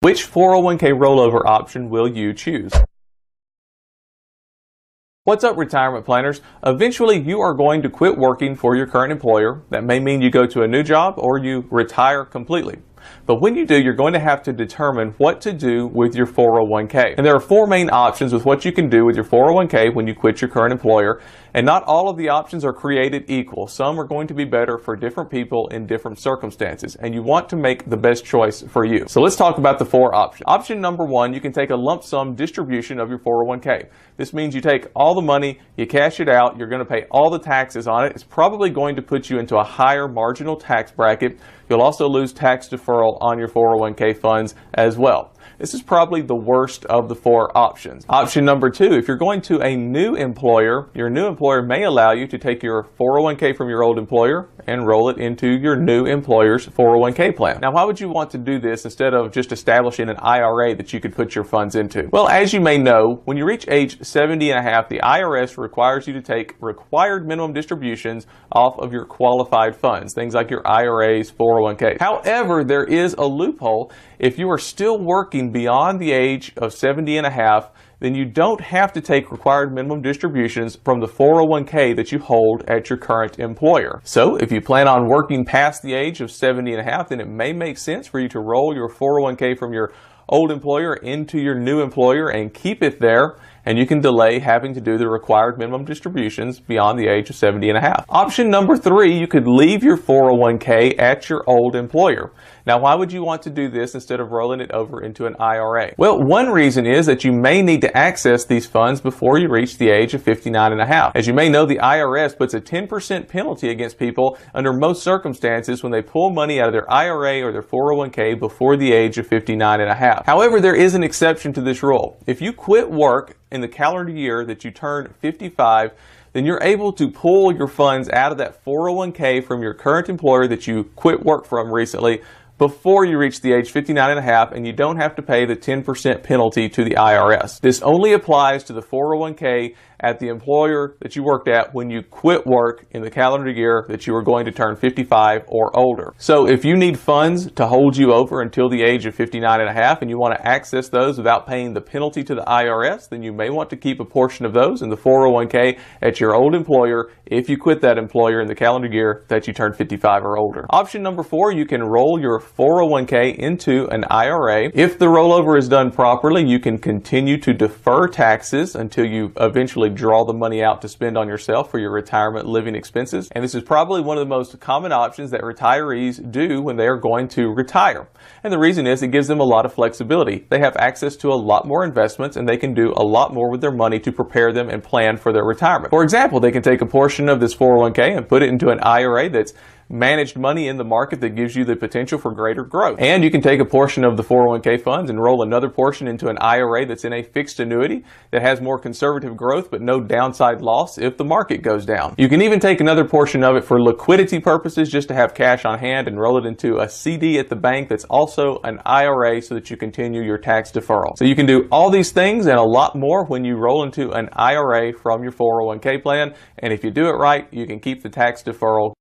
Which 401k rollover option will you choose? What's up, retirement planners? Eventually, you are going to quit working for your current employer. That may mean you go to a new job or you retire completely. But when you do, you're going to have to determine what to do with your 401k. And there are four main options with what you can do with your 401k when you quit your current employer. And not all of the options are created equal. Some are going to be better for different people in different circumstances. And you want to make the best choice for you. So let's talk about the four options. Option number one, you can take a lump sum distribution of your 401k. This means you take all the money, you cash it out, you're going to pay all the taxes on it. It's probably going to put you into a higher marginal tax bracket. You'll also lose tax deferral on your 401k funds as well. This is probably the worst of the four options. Option number two, if you're going to a new employer, your new employer may allow you to take your 401k from your old employer and roll it into your new employer's 401k plan. Now, why would you want to do this instead of just establishing an IRA that you could put your funds into? Well, as you may know, when you reach age 70 and a half, the IRS requires you to take required minimum distributions off of your qualified funds, things like your IRAs, 401k. However, there is a loophole. If you are still working beyond the age of 70 and a half, then you don't have to take required minimum distributions from the 401k that you hold at your current employer. So if you plan on working past the age of 70 and a half, then it may make sense for you to roll your 401k from your old employer into your new employer and keep it there, and you can delay having to do the required minimum distributions beyond the age of 70 and a half. Option number three, you could leave your 401k at your old employer. Now, why would you want to do this instead of rolling it over into an IRA? Well, one reason is that you may need to access these funds before you reach the age of 59 and a half. As you may know, the IRS puts a 10% penalty against people under most circumstances when they pull money out of their IRA or their 401k before the age of 59 and a half. However, there is an exception to this rule. If you quit work in the calendar year that you turn 55, then you're able to pull your funds out of that 401k from your current employer that you quit work from recently before you reach the age 59 and a half, and you don't have to pay the 10% penalty to the IRS. This only applies to the 401k at the employer that you worked at when you quit work in the calendar year that you were going to turn 55 or older. So if you need funds to hold you over until the age of 59 and a half and you want to access those without paying the penalty to the IRS, then you may want to keep a portion of those in the 401k at your old employer if you quit that employer in the calendar year that you turned 55 or older. Option number four, you can roll your 401k into an IRA. If the rollover is done properly, you can continue to defer taxes until you eventually draw the money out to spend on yourself for your retirement living expenses. And this is probably one of the most common options that retirees do when they are going to retire. And the reason is it gives them a lot of flexibility. They have access to a lot more investments and they can do a lot more with their money to prepare them and plan for their retirement. For example, they can take a portion of this 401k and put it into an IRA that's managed money in the market that gives you the potential for greater growth. And you can take a portion of the 401k funds and roll another portion into an IRA that's in a fixed annuity that has more conservative growth but no downside loss if the market goes down. You can even take another portion of it for liquidity purposes, just to have cash on hand, and roll it into a CD at the bank that's also an IRA so that you continue your tax deferral. So you can do all these things and a lot more when you roll into an IRA from your 401k plan, and if you do it right, you can keep the tax deferral